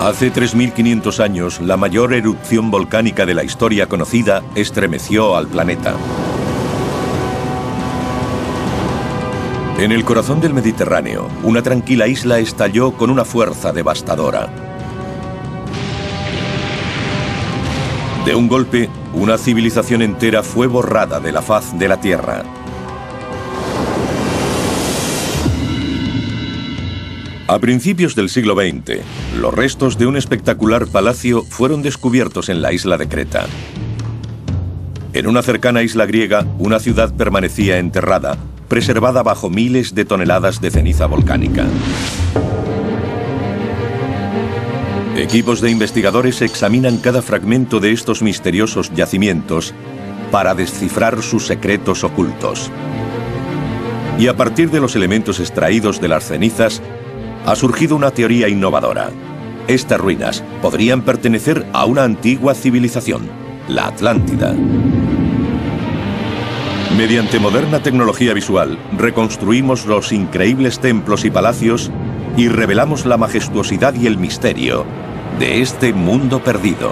Hace 3.500 años, la mayor erupción volcánica de la historia conocida estremeció al planeta. En el corazón del Mediterráneo, una tranquila isla estalló con una fuerza devastadora. De un golpe, una civilización entera fue borrada de la faz de la Tierra. A principios del siglo XX, los restos de un espectacular palacio fueron descubiertos en la isla de Creta. En una cercana isla griega, una ciudad permanecía enterrada, preservada bajo miles de toneladas de ceniza volcánica. Equipos de investigadores examinan cada fragmento de estos misteriosos yacimientos para descifrar sus secretos ocultos. Y a partir de los elementos extraídos de las cenizas, ha surgido una teoría innovadora. Estas ruinas podrían pertenecer a una antigua civilización, la Atlántida. Mediante moderna tecnología visual, reconstruimos los increíbles templos y palacios y revelamos la majestuosidad y el misterio de este mundo perdido.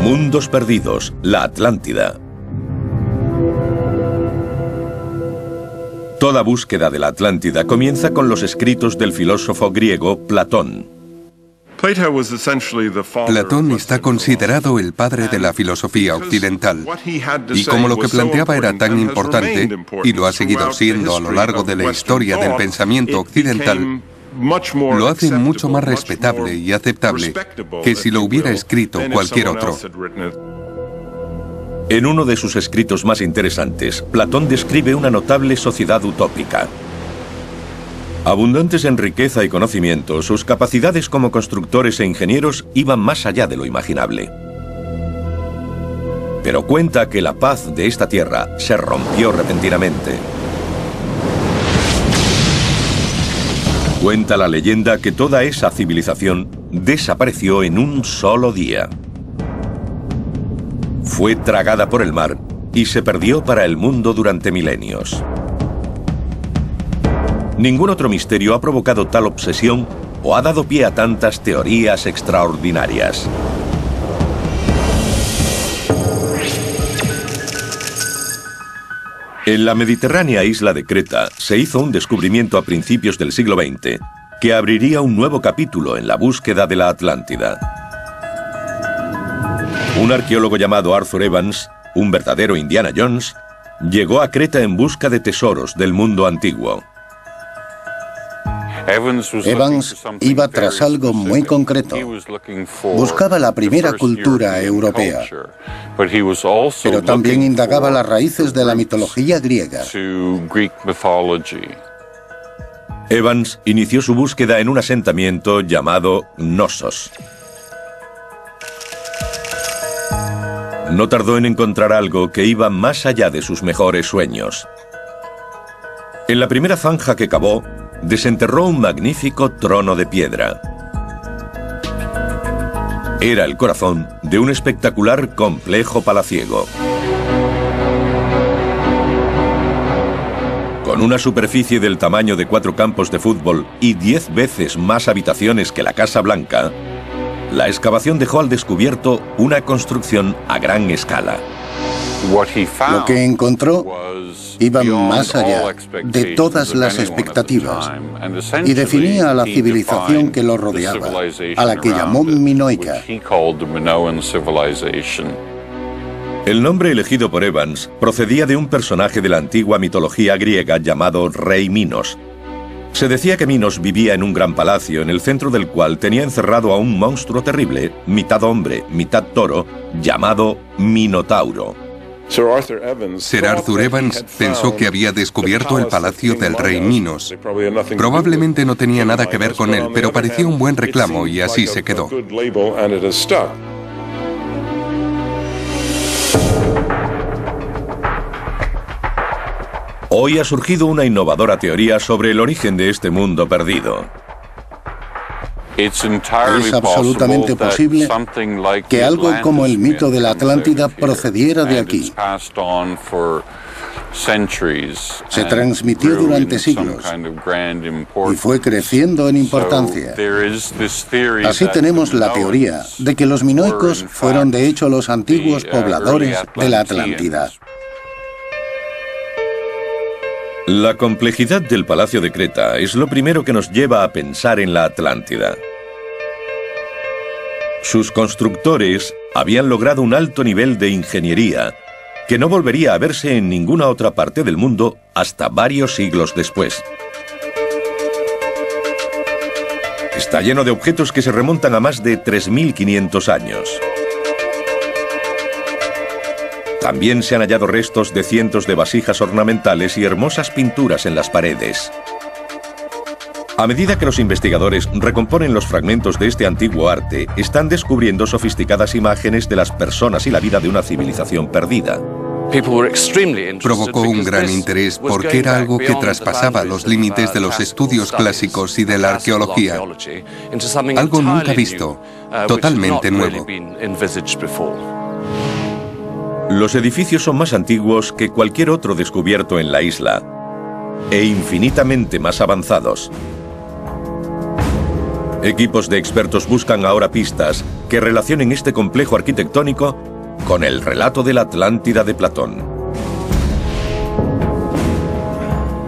Mundos perdidos, la Atlántida. Toda búsqueda de la Atlántida comienza con los escritos del filósofo griego Platón. Platón está considerado el padre de la filosofía occidental, y como lo que planteaba era tan importante, y lo ha seguido siendo a lo largo de la historia del pensamiento occidental, lo hace mucho más respetable y aceptable que si lo hubiera escrito cualquier otro. En uno de sus escritos más interesantes, Platón describe una notable sociedad utópica. Abundantes en riqueza y conocimiento, sus capacidades como constructores e ingenieros iban más allá de lo imaginable. Pero cuenta que la paz de esta tierra se rompió repentinamente. Cuenta la leyenda que toda esa civilización desapareció en un solo día. Fue tragada por el mar y se perdió para el mundo durante milenios. Ningún otro misterio ha provocado tal obsesión o ha dado pie a tantas teorías extraordinarias. En la mediterránea isla de Creta se hizo un descubrimiento a principios del siglo XX que abriría un nuevo capítulo en la búsqueda de la Atlántida. Un arqueólogo llamado Arthur Evans, un verdadero Indiana Jones, llegó a Creta en busca de tesoros del mundo antiguo. Evans iba tras algo muy concreto. Buscaba la primera cultura europea, pero también indagaba las raíces de la mitología griega. Evans inició su búsqueda en un asentamiento llamado Knossos. No tardó en encontrar algo que iba más allá de sus mejores sueños. En la primera zanja que cavó, desenterró un magnífico trono de piedra. Era el corazón de un espectacular complejo palaciego. Con una superficie del tamaño de 4 campos de fútbol y 10 veces más habitaciones que la Casa Blanca, la excavación dejó al descubierto una construcción a gran escala. Lo que encontró iba más allá de todas las expectativas y definía a la civilización que lo rodeaba, a la que llamó minoica. El nombre elegido por Evans procedía de un personaje de la antigua mitología griega llamado Rey Minos. Se decía que Minos vivía en un gran palacio en el centro del cual tenía encerrado a un monstruo terrible, mitad hombre, mitad toro, llamado Minotauro. Sir Arthur Evans pensó que había descubierto el palacio del rey Minos. Probablemente no tenía nada que ver con él, pero parecía un buen reclamo y así se quedó. Hoy ha surgido una innovadora teoría sobre el origen de este mundo perdido. Es absolutamente posible que algo como el mito de la Atlántida procediera de aquí. Se transmitió durante siglos y fue creciendo en importancia. Así tenemos la teoría de que los minoicos fueron de hecho los antiguos pobladores de la Atlántida. La complejidad del Palacio de Creta es lo primero que nos lleva a pensar en la Atlántida. Sus constructores habían logrado un alto nivel de ingeniería que no volvería a verse en ninguna otra parte del mundo hasta varios siglos después. Está lleno de objetos que se remontan a más de 3.500 años. También se han hallado restos de cientos de vasijas ornamentales y hermosas pinturas en las paredes. A medida que los investigadores recomponen los fragmentos de este antiguo arte, están descubriendo sofisticadas imágenes de las personas y la vida de una civilización perdida. Provocó un gran interés porque era algo que traspasaba los límites de los estudios clásicos y de la arqueología. Algo nunca visto, totalmente nuevo. Los edificios son más antiguos que cualquier otro descubierto en la isla e infinitamente más avanzados. Equipos de expertos buscan ahora pistas que relacionen este complejo arquitectónico con el relato de la Atlántida de Platón.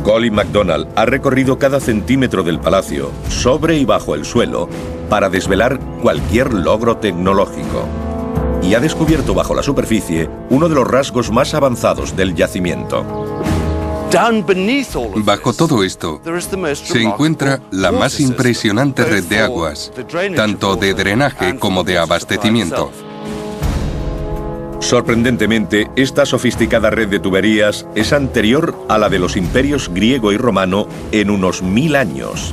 Colin McDonald ha recorrido cada centímetro del palacio, sobre y bajo el suelo, para desvelar cualquier logro tecnológico. Y ha descubierto bajo la superficie uno de los rasgos más avanzados del yacimiento. Bajo todo esto, se encuentra la más impresionante red de aguas, tanto de drenaje como de abastecimiento. Sorprendentemente, esta sofisticada red de tuberías es anterior a la de los imperios griego y romano en unos 1000 años.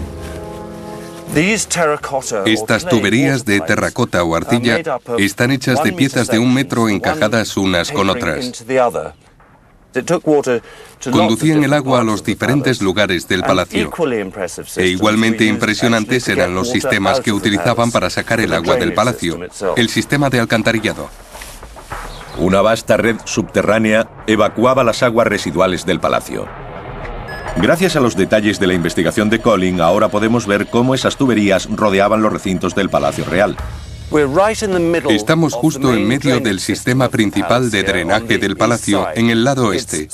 Estas tuberías de terracota o arcilla están hechas de piezas de 1 metro encajadas unas con otras. Conducían el agua a los diferentes lugares del palacio. E igualmente impresionantes eran los sistemas que utilizaban para sacar el agua del palacio, el sistema de alcantarillado. Una vasta red subterránea evacuaba las aguas residuales del palacio. Gracias a los detalles de la investigación de Colin, ahora podemos ver cómo esas tuberías rodeaban los recintos del Palacio Real. Estamos justo en medio del sistema principal de drenaje del palacio, en el lado oeste.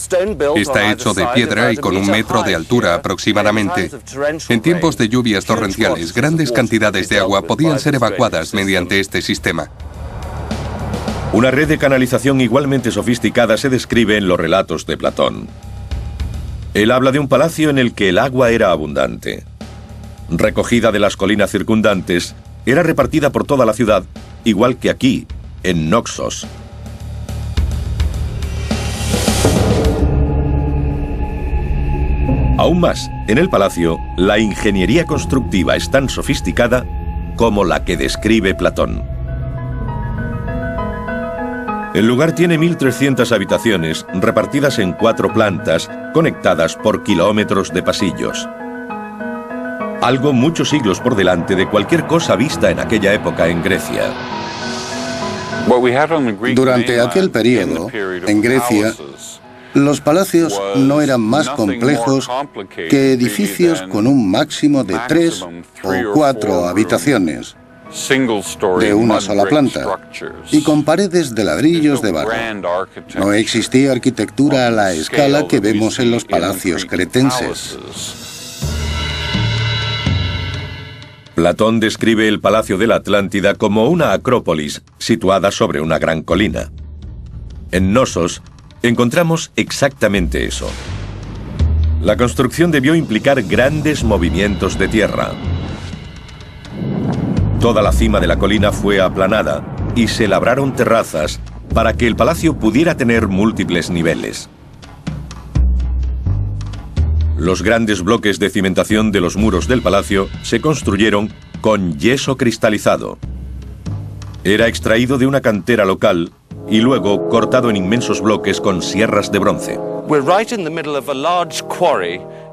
Está hecho de piedra y con 1 metro de altura aproximadamente. En tiempos de lluvias torrenciales, grandes cantidades de agua podían ser evacuadas mediante este sistema. Una red de canalización igualmente sofisticada se describe en los relatos de Platón. Él habla de un palacio en el que el agua era abundante. Recogida de las colinas circundantes, era repartida por toda la ciudad, igual que aquí, en Noxos. Aún más, en el palacio, la ingeniería constructiva es tan sofisticada como la que describe Platón. El lugar tiene 1.300 habitaciones, repartidas en 4 plantas, conectadas por kilómetros de pasillos. Algo muchos siglos por delante de cualquier cosa vista en aquella época en Grecia. Durante aquel periodo, en Grecia, los palacios no eran más complejos que edificios con un máximo de 3 o 4 habitaciones, de una sola planta, y con paredes de ladrillos de barro. No existía arquitectura a la escala que vemos en los palacios cretenses. Platón describe el Palacio de la Atlántida como una acrópolis situada sobre una gran colina. En Knossos encontramos exactamente eso. La construcción debió implicar grandes movimientos de tierra. Toda la cima de la colina fue aplanada y se labraron terrazas para que el palacio pudiera tener múltiples niveles. Los grandes bloques de cimentación de los muros del palacio se construyeron con yeso cristalizado. Era extraído de una cantera local y luego cortado en inmensos bloques con sierras de bronce.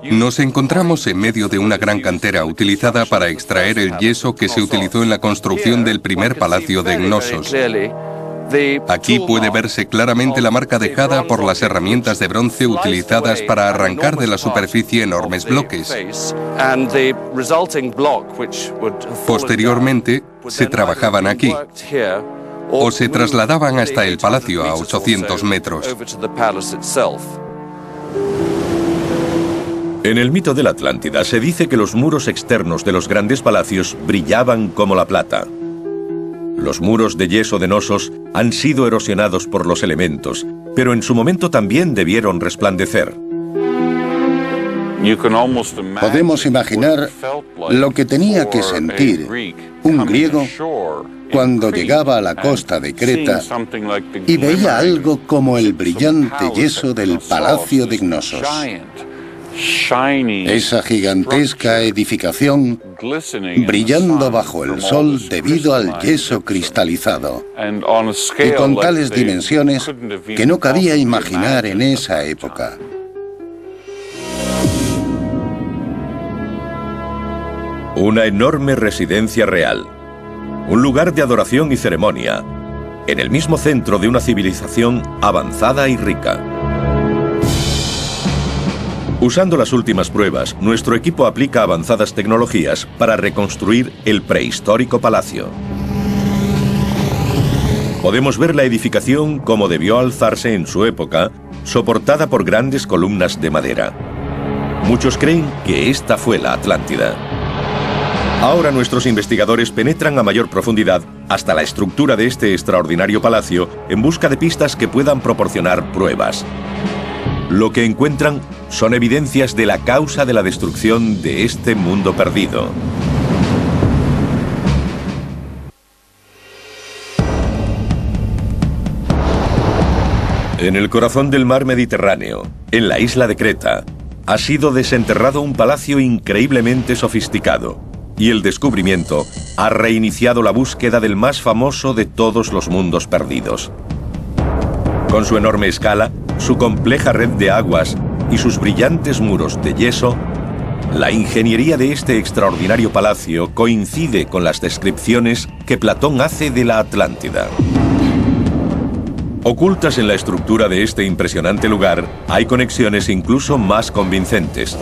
Nos encontramos en medio de una gran cantera utilizada para extraer el yeso que se utilizó en la construcción del primer palacio de Cnossos. Aquí puede verse claramente la marca dejada por las herramientas de bronce utilizadas para arrancar de la superficie enormes bloques. Posteriormente, se trabajaban aquí o se trasladaban hasta el palacio a 800 metros. En el mito de la Atlántida se dice que los muros externos de los grandes palacios brillaban como la plata. Los muros de yeso de Cnossos han sido erosionados por los elementos, pero en su momento también debieron resplandecer. Podemos imaginar lo que tenía que sentir un griego cuando llegaba a la costa de Creta y veía algo como el brillante yeso del palacio de Cnossos. Esa gigantesca edificación brillando bajo el sol debido al yeso cristalizado y con tales dimensiones que no cabía imaginar en esa época. Una enorme residencia real, un lugar de adoración y ceremonia, en el mismo centro de una civilización avanzada y rica. Usando las últimas pruebas, nuestro equipo aplica avanzadas tecnologías para reconstruir el prehistórico palacio. Podemos ver la edificación como debió alzarse en su época, soportada por grandes columnas de madera. Muchos creen que esta fue la Atlántida. Ahora nuestros investigadores penetran a mayor profundidad hasta la estructura de este extraordinario palacio en busca de pistas que puedan proporcionar pruebas. Lo que encuentran son evidencias de la causa de la destrucción de este mundo perdido. En el corazón del mar Mediterráneo, en la isla de Creta, ha sido desenterrado un palacio increíblemente sofisticado, y el descubrimiento ha reiniciado la búsqueda del más famoso de todos los mundos perdidos. Con su enorme escala, su compleja red de aguas y sus brillantes muros de yeso, la ingeniería de este extraordinario palacio coincide con las descripciones que Platón hace de la Atlántida. Ocultas en la estructura de este impresionante lugar, hay conexiones incluso más convincentes.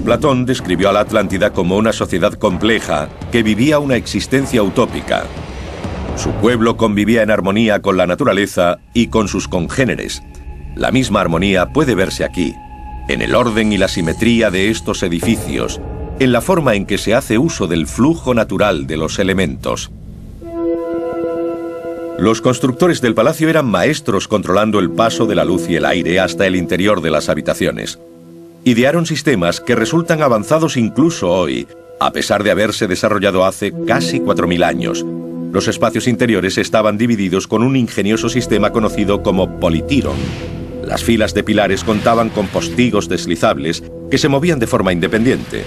Platón describió a la Atlántida como una sociedad compleja que vivía una existencia utópica. Su pueblo convivía en armonía con la naturaleza y con sus congéneres. La misma armonía puede verse aquí, en el orden y la simetría de estos edificios, en la forma en que se hace uso del flujo natural de los elementos. Los constructores del palacio eran maestros controlando el paso de la luz y el aire hasta el interior de las habitaciones. Idearon sistemas que resultan avanzados incluso hoy, a pesar de haberse desarrollado hace casi 4000 años. Los espacios interiores estaban divididos con un ingenioso sistema conocido como politirón. Las filas de pilares contaban con postigos deslizables que se movían de forma independiente.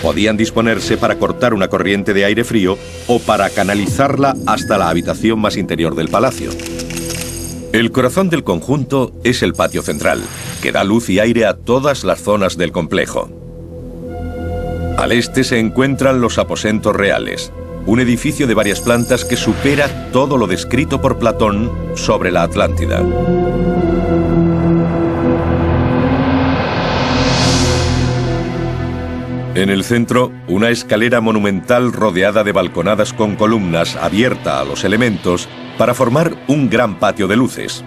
Podían disponerse para cortar una corriente de aire frío o para canalizarla hasta la habitación más interior del palacio. El corazón del conjunto es el patio central, que da luz y aire a todas las zonas del complejo. Al este se encuentran los aposentos reales, un edificio de varias plantas que supera todo lo descrito por Platón sobre la Atlántida. En el centro, una escalera monumental rodeada de balconadas con columnas abierta a los elementos para formar un gran patio de luces.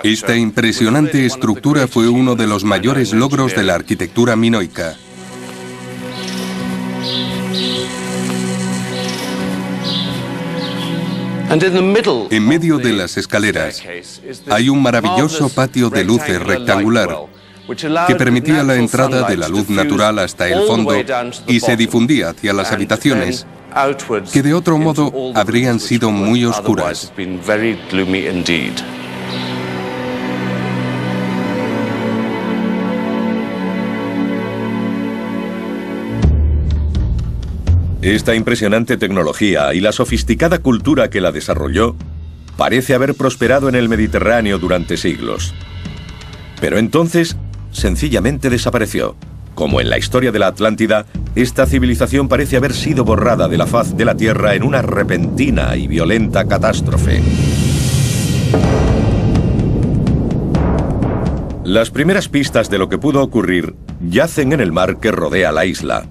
Esta impresionante estructura fue uno de los mayores logros de la arquitectura minoica. En medio de las escaleras hay un maravilloso patio de luces rectangular que permitía la entrada de la luz natural hasta el fondo y se difundía hacia las habitaciones, que de otro modo habrían sido muy oscuras. Esta impresionante tecnología y la sofisticada cultura que la desarrolló parece haber prosperado en el Mediterráneo durante siglos. Pero entonces, sencillamente desapareció. Como en la historia de la Atlántida, esta civilización parece haber sido borrada de la faz de la Tierra en una repentina y violenta catástrofe. Las primeras pistas de lo que pudo ocurrir yacen en el mar que rodea la isla.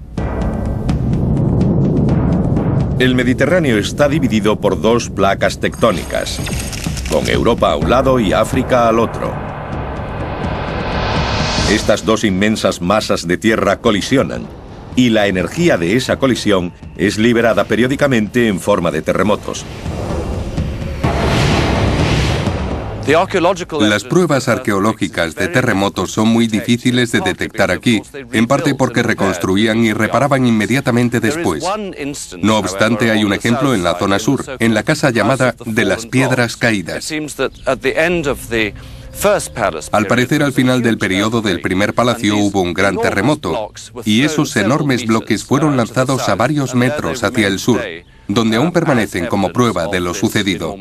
El Mediterráneo está dividido por dos placas tectónicas, con Europa a un lado y África al otro. Estas dos inmensas masas de tierra colisionan, y la energía de esa colisión es liberada periódicamente en forma de terremotos. Las pruebas arqueológicas de terremotos son muy difíciles de detectar aquí, en parte porque reconstruían y reparaban inmediatamente después. No obstante, hay un ejemplo en la zona sur, en la casa llamada de las Piedras Caídas. Al parecer, al final del periodo del primer palacio hubo un gran terremoto, y esos enormes bloques fueron lanzados a varios metros hacia el sur, donde aún permanecen como prueba de lo sucedido.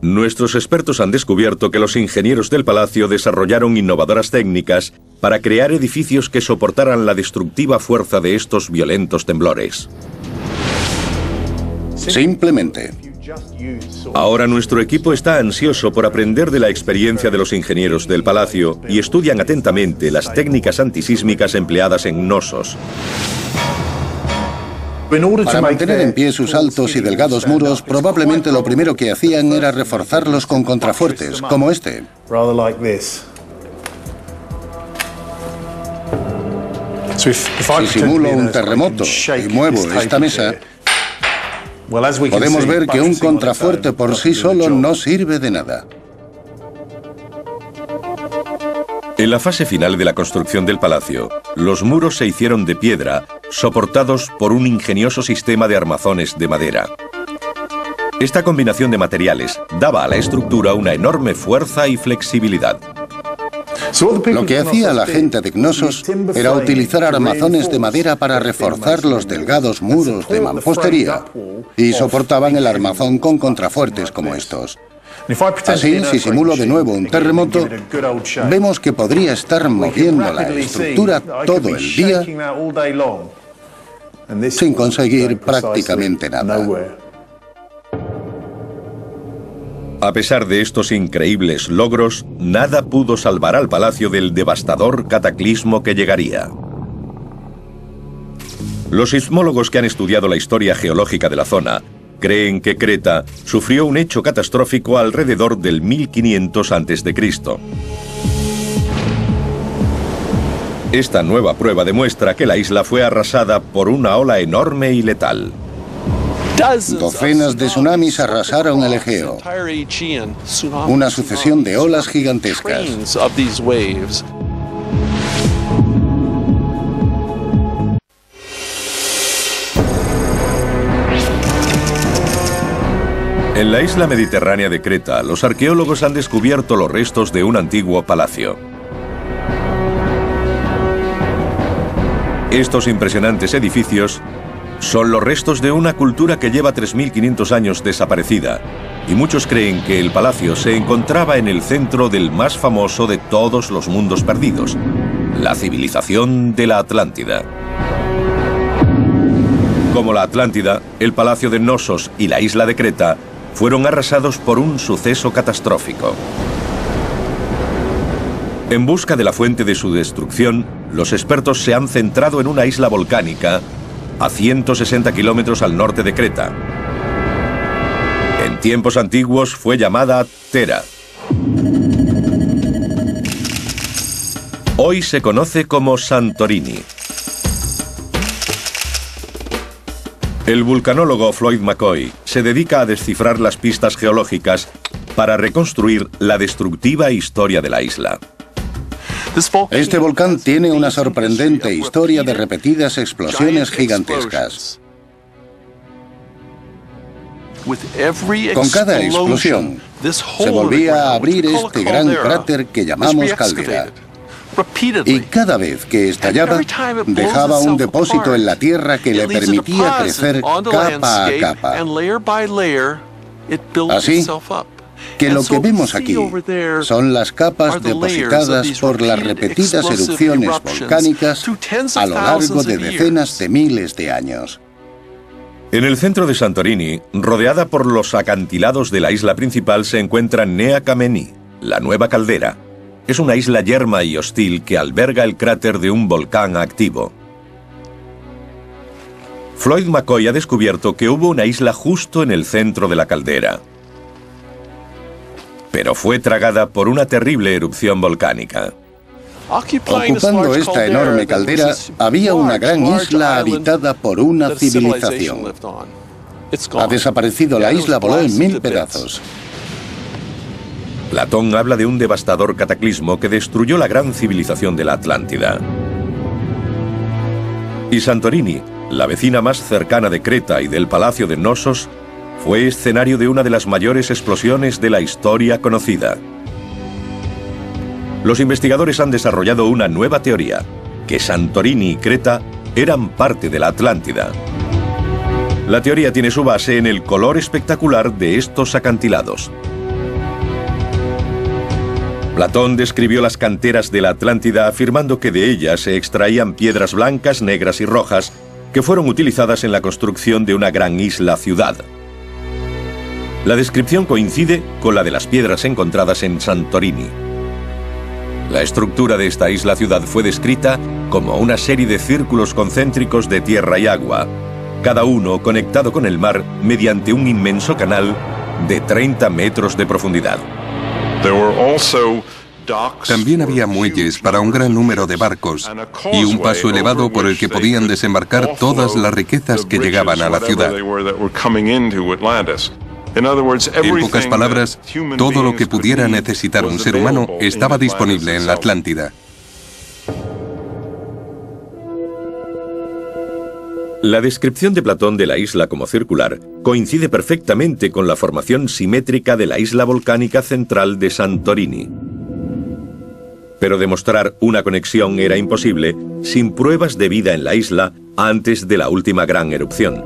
Nuestros expertos han descubierto que los ingenieros del palacio desarrollaron innovadoras técnicas para crear edificios que soportaran la destructiva fuerza de estos violentos temblores. Simplemente. Ahora nuestro equipo está ansioso por aprender de la experiencia de los ingenieros del palacio y estudian atentamente las técnicas antisísmicas empleadas en Knossos. Para mantener en pie sus altos y delgados muros, probablemente lo primero que hacían era reforzarlos con contrafuertes, como este. Si simulo un terremoto y muevo esta mesa, podemos ver que un contrafuerte por sí solo no sirve de nada. En la fase final de la construcción del palacio, los muros se hicieron de piedra, soportados por un ingenioso sistema de armazones de madera. Esta combinación de materiales daba a la estructura una enorme fuerza y flexibilidad. Lo que hacía la gente de Knossos era utilizar armazones de madera para reforzar los delgados muros de mampostería y soportaban el armazón con contrafuertes como estos. Así, si simulo de nuevo un terremoto, vemos que podría estar moviendo la estructura todo el día sin conseguir prácticamente nada. A pesar de estos increíbles logros, nada pudo salvar al palacio del devastador cataclismo que llegaría. Los sismólogos que han estudiado la historia geológica de la zona creen que Creta sufrió un hecho catastrófico alrededor del 1500 a.C. Esta nueva prueba demuestra que la isla fue arrasada por una ola enorme y letal. Docenas de tsunamis arrasaron el Egeo, una sucesión de olas gigantescas. En la isla mediterránea de Creta, los arqueólogos han descubierto los restos de un antiguo palacio. Estos impresionantes edificios son los restos de una cultura que lleva 3.500 años desaparecida, y muchos creen que el palacio se encontraba en el centro del más famoso de todos los mundos perdidos, la civilización de la Atlántida. Como la Atlántida, el palacio de Knossos y la isla de Creta fueron arrasados por un suceso catastrófico. En busca de la fuente de su destrucción, los expertos se han centrado en una isla volcánica a 160 kilómetros al norte de Creta. En tiempos antiguos fue llamada Thera. Hoy se conoce como Santorini. El vulcanólogo Floyd McCoy se dedica a descifrar las pistas geológicas para reconstruir la destructiva historia de la isla. Este volcán tiene una sorprendente historia de repetidas explosiones gigantescas. Con cada explosión, se volvía a abrir este gran cráter que llamamos caldera. Y cada vez que estallaba, dejaba un depósito en la tierra que le permitía crecer capa a capa. Así que lo que vemos aquí son las capas depositadas por las repetidas erupciones volcánicas a lo largo de decenas de miles de años. En el centro de Santorini, rodeada por los acantilados de la isla principal, se encuentra Nea Kameni, la nueva caldera. Es una isla yerma y hostil que alberga el cráter de un volcán activo. Floyd McCoy ha descubierto que hubo una isla justo en el centro de la caldera, pero fue tragada por una terrible erupción volcánica. Ocupando esta enorme caldera, había una gran isla habitada por una civilización. Ha desaparecido la isla, voló en 1000 pedazos. Platón habla de un devastador cataclismo que destruyó la gran civilización de la Atlántida. Y Santorini, la vecina más cercana de Creta y del palacio de Knossos, fue escenario de una de las mayores explosiones de la historia conocida. Los investigadores han desarrollado una nueva teoría, que Santorini y Creta eran parte de la Atlántida. La teoría tiene su base en el color espectacular de estos acantilados. Platón describió las canteras de la Atlántida afirmando que de ellas se extraían piedras blancas, negras y rojas que fueron utilizadas en la construcción de una gran isla-ciudad. La descripción coincide con la de las piedras encontradas en Santorini. La estructura de esta isla-ciudad fue descrita como una serie de círculos concéntricos de tierra y agua, cada uno conectado con el mar mediante un inmenso canal de 30 metros de profundidad. También había muelles para un gran número de barcos y un paso elevado por el que podían desembarcar todas las riquezas que llegaban a la ciudad. En pocas palabras, todo lo que pudiera necesitar un ser humano estaba disponible en la Atlántida. La descripción de Platón de la isla como circular coincide perfectamente con la formación simétrica de la isla volcánica central de Santorini. Pero demostrar una conexión era imposible sin pruebas de vida en la isla antes de la última gran erupción.